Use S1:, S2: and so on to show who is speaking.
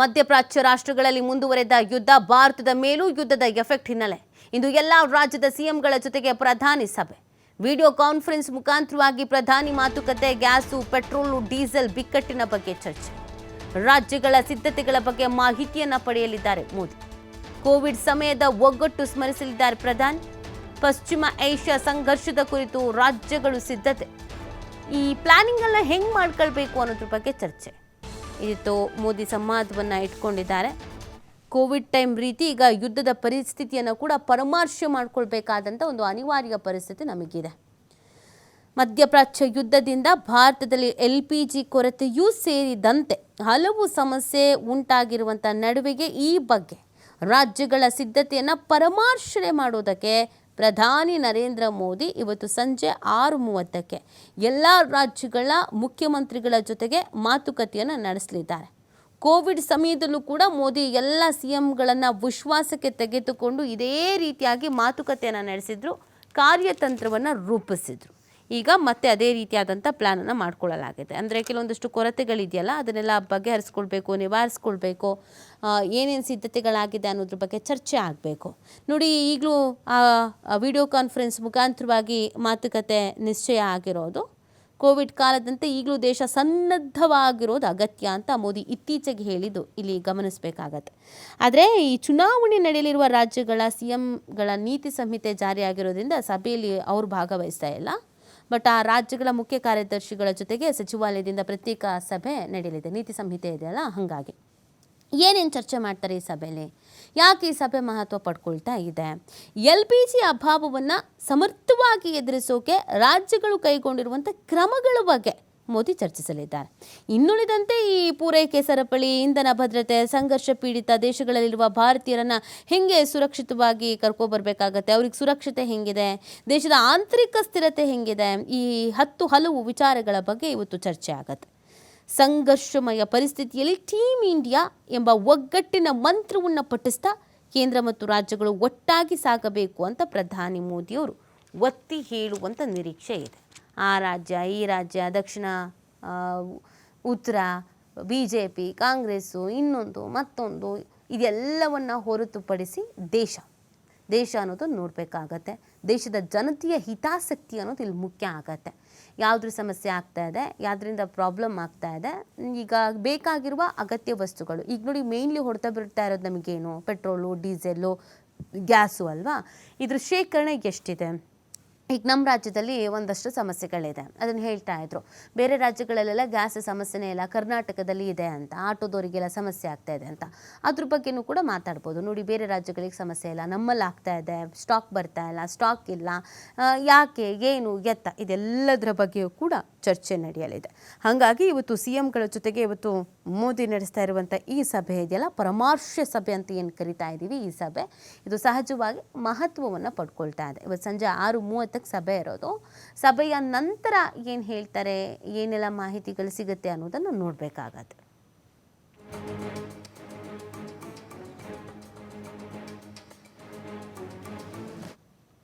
S1: ಮಧ್ಯಪ್ರಾಚ್ಯ ರಾಷ್ಟ್ರಗಳಲ್ಲಿ ಮುಂದುವರೆದ ಯುದ್ಧ, ಭಾರತದ ಮೇಲೂ ಯುದ್ಧದ ಎಫೆಕ್ಟ್ ಹಿನ್ನೆಲೆ ಇಂದು ಎಲ್ಲ ರಾಜ್ಯದ ಸಿಎಂಗಳ ಜೊತೆಗೆ ಪ್ರಧಾನಿ ಸಭೆ. ವಿಡಿಯೋ ಕಾನ್ಫರೆನ್ಸ್ ಮುಖಾಂತರವಾಗಿ ಪ್ರಧಾನಿ ಮಾತುಕತೆ. ಗ್ಯಾಸು, ಪೆಟ್ರೋಲು, ಡೀಸೆಲ್ ಬಿಕ್ಕಟ್ಟಿನ ಬಗ್ಗೆ ಚರ್ಚೆ. ರಾಜ್ಯಗಳ ಸಿದ್ಧತೆಗಳ ಬಗ್ಗೆ ಮಾಹಿತಿಯನ್ನ ಪಡೆಯಲಿದ್ದಾರೆ ಮೋದಿ. ಕೋವಿಡ್ ಸಮಯದ ಒಗ್ಗಟ್ಟು ಸ್ಮರಿಸಲಿದ್ದಾರೆ ಪ್ರಧಾನಿ. ಪಶ್ಚಿಮ ಏಷ್ಯಾ ಸಂಘರ್ಷದ ಕುರಿತು ರಾಜ್ಯಗಳು ಸಿದ್ಧತೆ, ಈ ಪ್ಲಾನಿಂಗ್ ಅನ್ನ ಹೆಂಗ್ ಮಾಡ್ಕೊಳ್ಬೇಕು ಅನ್ನೋದ್ರ ಬಗ್ಗೆ ಚರ್ಚೆ. ಇದು ಮೋದಿ ಸಂವಾದವನ್ನು ಇಟ್ಕೊಂಡಿದ್ದಾರೆ. ಕೋವಿಡ್ ಟೈಮ್ ರೀತಿ ಈಗ ಯುದ್ಧದ ಪರಿಸ್ಥಿತಿಯನ್ನು ಕೂಡ ಪರಾಮರ್ಶೆ ಮಾಡಿಕೊಳ್ಬೇಕಾದಂಥ ಒಂದು ಅನಿವಾರ್ಯ ಪರಿಸ್ಥಿತಿ ನಮಗಿದೆ. ಮಧ್ಯಪ್ರಾಚ್ಯ ಯುದ್ಧದಿಂದ ಭಾರತದಲ್ಲಿ LPG ಕೊರತೆಯೂ ಸೇರಿದಂತೆ ಹಲವು ಸಮಸ್ಯೆ ಉಂಟಾಗಿರುವಂಥ ನಡುವೆಗೆ ಈ ಬಗ್ಗೆ ರಾಜ್ಯಗಳ ಸಿದ್ಧತೆಯನ್ನು ಪರಾಮರ್ಶೆ ಮಾಡೋದಕ್ಕೆ ಪ್ರಧಾನಿ ನರೇಂದ್ರ ಮೋದಿ ಇವತ್ತು ಸಂಜೆ 6:30ಕ್ಕೆ ಎಲ್ಲ ರಾಜ್ಯಗಳ ಮುಖ್ಯಮಂತ್ರಿಗಳ ಜೊತೆಗೆ ಮಾತುಕತೆಯನ್ನು ನಡೆಸಲಿದ್ದಾರೆ. ಕೋವಿಡ್ ಸಮಯದಲ್ಲೂ ಕೂಡ ಮೋದಿ ಎಲ್ಲ CMಗಳನ್ನು ವಿಶ್ವಾಸಕ್ಕೆ ತೆಗೆದುಕೊಂಡು ಇದೇ ರೀತಿಯಾಗಿ ಮಾತುಕತೆಯನ್ನು ನಡೆಸಿದ್ರು, ಕಾರ್ಯತಂತ್ರವನ್ನು ರೂಪಿಸಿದ್ರು. ಈಗ ಮತ್ತೆ ಅದೇ ರೀತಿಯಾದಂಥ ಪ್ಲ್ಯಾನನ್ನು ಮಾಡ್ಕೊಳ್ಳಲಾಗಿದೆ. ಅಂದರೆ ಕೆಲವೊಂದಷ್ಟು ಕೊರತೆಗಳಿದೆಯಲ್ಲ, ಅದನ್ನೆಲ್ಲ ಬಗೆಹರಿಸ್ಕೊಳ್ಬೇಕು, ನಿವಾರಿಸ್ಕೊಳ್ಬೇಕು, ಏನೇನು ಸಿದ್ಧತೆಗಳಾಗಿದೆ ಅನ್ನೋದ್ರ ಬಗ್ಗೆ ಚರ್ಚೆ ಆಗಬೇಕು. ನೋಡಿ, ಈಗಲೂ ವಿಡಿಯೋ ಕಾನ್ಫರೆನ್ಸ್ ಮುಖಾಂತರವಾಗಿ ಮಾತುಕತೆ ನಿಶ್ಚಯ ಆಗಿರೋದು. ಕೋವಿಡ್ ಕಾಲದಂತೆ ಈಗಲೂ ದೇಶ ಸನ್ನದ್ಧವಾಗಿರೋದು ಅಗತ್ಯ ಅಂತ ಮೋದಿ ಇತ್ತೀಚೆಗೆ ಹೇಳಿದ್ದು ಇಲ್ಲಿ ಗಮನಿಸಬೇಕಾಗತ್ತೆ. ಆದರೆ ಈ ಚುನಾವಣೆ ನಡೆಯಲಿರುವ ರಾಜ್ಯಗಳ CMಗಳ ನೀತಿ ಸಂಹಿತೆ ಜಾರಿಯಾಗಿರೋದ್ರಿಂದ ಸಭೆಯಲ್ಲಿ ಅವರು ಭಾಗವಹಿಸ್ತಾ ಇಲ್ಲ. ಬಟ್ ಆ ರಾಜ್ಯಗಳ ಮುಖ್ಯ ಕಾರ್ಯದರ್ಶಿಗಳ ಜೊತೆಗೆ ಸಚಿವಾಲಯದಿಂದ ಪ್ರತ್ಯೇಕ ಸಭೆ ನಡೆಯಲಿದೆ. ನೀತಿ ಸಂಹಿತೆ ಇದೆಯಲ್ಲ, ಹಾಗಾಗಿ ಏನೇನು ಚರ್ಚೆ ಮಾಡ್ತಾರೆ ಈ ಸಭೆಯಲ್ಲಿ, ಯಾಕೆ ಈ ಸಭೆ ಮಹತ್ವ ಪಡ್ಕೊಳ್ತಾ ಇದೆ, LPG ಅಭಾವವನ್ನು ಸಮರ್ಥವಾಗಿ ಎದುರಿಸೋಕೆ ರಾಜ್ಯಗಳು ಕೈಗೊಂಡಿರುವಂಥ ಕ್ರಮಗಳ ಬಗ್ಗೆ ಮೋದಿ ಚರ್ಚಿಸಲಿದ್ದಾರೆ. ಇನ್ನುಳಿದಂತೆ ಈ ಪೂರೈಕೆ ಸರಪಳಿ, ಇಂಧನ ಭದ್ರತೆ, ಸಂಘರ್ಷ ಪೀಡಿತ ದೇಶಗಳಲ್ಲಿರುವ ಭಾರತೀಯರನ್ನು ಹೇಗೆ ಸುರಕ್ಷಿತವಾಗಿ ಕರ್ಕೊಬರ್ಬೇಕಾಗತ್ತೆ, ಅವ್ರಿಗೆ ಸುರಕ್ಷತೆ ಹೆಂಗಿದೆ, ದೇಶದ ಆಂತರಿಕ ಸ್ಥಿರತೆ ಹೆಂಗಿದೆ, ಈ ಹಲವು ವಿಚಾರಗಳ ಬಗ್ಗೆ ಇವತ್ತು ಚರ್ಚೆ ಆಗತ್ತೆ. ಸಂಘರ್ಷಮಯ ಪರಿಸ್ಥಿತಿಯಲ್ಲಿ ಟೀಮ್ ಇಂಡಿಯಾ ಎಂಬ ಒಗ್ಗಟ್ಟಿನ ಮಂತ್ರವನ್ನು ಪಠಿಸ್ತಾ ಕೇಂದ್ರ ಮತ್ತು ರಾಜ್ಯಗಳು ಒಟ್ಟಾಗಿ ಸಾಗಬೇಕು ಅಂತ ಪ್ರಧಾನಿ ಮೋದಿಯವರು ಒತ್ತಿ ಹೇಳುವಂಥ ನಿರೀಕ್ಷೆ ಇದೆ. ಆ ರಾಜ್ಯ, ಈ ರಾಜ್ಯ, ದಕ್ಷಿಣ, ಉತ್ತರ, BJP, ಕಾಂಗ್ರೆಸ್ಸು, ಇನ್ನೊಂದು ಮತ್ತೊಂದು, ಇದೆಲ್ಲವನ್ನು ಹೊರತುಪಡಿಸಿ ದೇಶ ಅನ್ನೋದು ನೋಡಬೇಕಾಗತ್ತೆ. ದೇಶದ ಜನತೆಯ ಹಿತಾಸಕ್ತಿ ಅನ್ನೋದು ಇಲ್ಲಿ ಮುಖ್ಯ ಆಗತ್ತೆ. ಯಾವುದ್ರ ಸಮಸ್ಯೆ ಆಗ್ತಾ ಇದೆ, ಯಾವುದರಿಂದ ಪ್ರಾಬ್ಲಮ್ ಆಗ್ತಾ ಇದೆ, ಈಗ ಬೇಕಾಗಿರುವ ಅಗತ್ಯ ವಸ್ತುಗಳು. ಈಗ ನೋಡಿ, ಮೇಯ್ನ್ಲಿ ಹೊಡೆತ ಬಿಡ್ತಾ ಇರೋದು ನಮಗೇನು, ಪೆಟ್ರೋಲು, ಡೀಸೆಲ್ಲು, ಗ್ಯಾಸು ಅಲ್ವಾ. ಇದ್ರ ಶೇಖರಣೆ ಎಷ್ಟಿದೆ? ಈಗ ನಮ್ಮ ರಾಜ್ಯದಲ್ಲಿ ಒಂದಷ್ಟು ಸಮಸ್ಯೆಗಳಿದೆ, ಅದನ್ನು ಹೇಳ್ತಾ ಇದ್ರು. ಬೇರೆ ರಾಜ್ಯಗಳಲ್ಲೆಲ್ಲ ಗ್ಯಾಸ್ ಸಮಸ್ಯೆನೇ ಇಲ್ಲ, ಕರ್ನಾಟಕದಲ್ಲಿ ಇದೆ ಅಂತ, ಆಟೋದವರಿಗೆಲ್ಲ ಸಮಸ್ಯೆ ಆಗ್ತಾ ಇದೆ ಅಂತ. ಅದ್ರ ಬಗ್ಗೆನೂ ಕೂಡ ಮಾತಾಡ್ಬೋದು. ನೋಡಿ, ಬೇರೆ ರಾಜ್ಯಗಳಿಗೆ ಸಮಸ್ಯೆ ಇಲ್ಲ, ನಮ್ಮಲ್ಲಿ ಆಗ್ತಾ ಇದೆ, ಸ್ಟಾಕ್ ಬರ್ತಾ ಇಲ್ಲ, ಸ್ಟಾಕ್ ಇಲ್ಲ, ಯಾಕೆ, ಏನು, ಎತ್ತ, ಇದೆಲ್ಲದರ ಬಗ್ಗೆಯೂ ಕೂಡ ಚರ್ಚೆ ನಡೆಯಲಿದೆ. ಹಾಗಾಗಿ ಇವತ್ತು CMಗಳ ಜೊತೆಗೆ ಇವತ್ತು ಮೋದಿ ನಡೆಸ್ತಾ ಇರುವಂಥ ಈ ಸಭೆ ಇದೆಯಲ್ಲ, ಪರಾಮರ್ಶೆ ಸಭೆ ಅಂತ ಏನು ಕರಿತಾ ಇದ್ದೀವಿ, ಈ ಸಭೆ ಇದು ಸಹಜವಾಗಿ ಮಹತ್ವವನ್ನು ಪಡ್ಕೊಳ್ತಾ ಇದೆ. ಇವತ್ತು ಸಂಜೆ 6:30ಕ್ಕೆ ಸಭೆ ಇರೋದು. ಸಭೆಯ ನಂತರ ಏನು ಹೇಳ್ತಾರೆ, ಏನೆಲ್ಲ ಮಾಹಿತಿಗಳು ಸಿಗುತ್ತೆ ಅನ್ನೋದನ್ನು ನೋಡಬೇಕಾಗತ್ತೆ.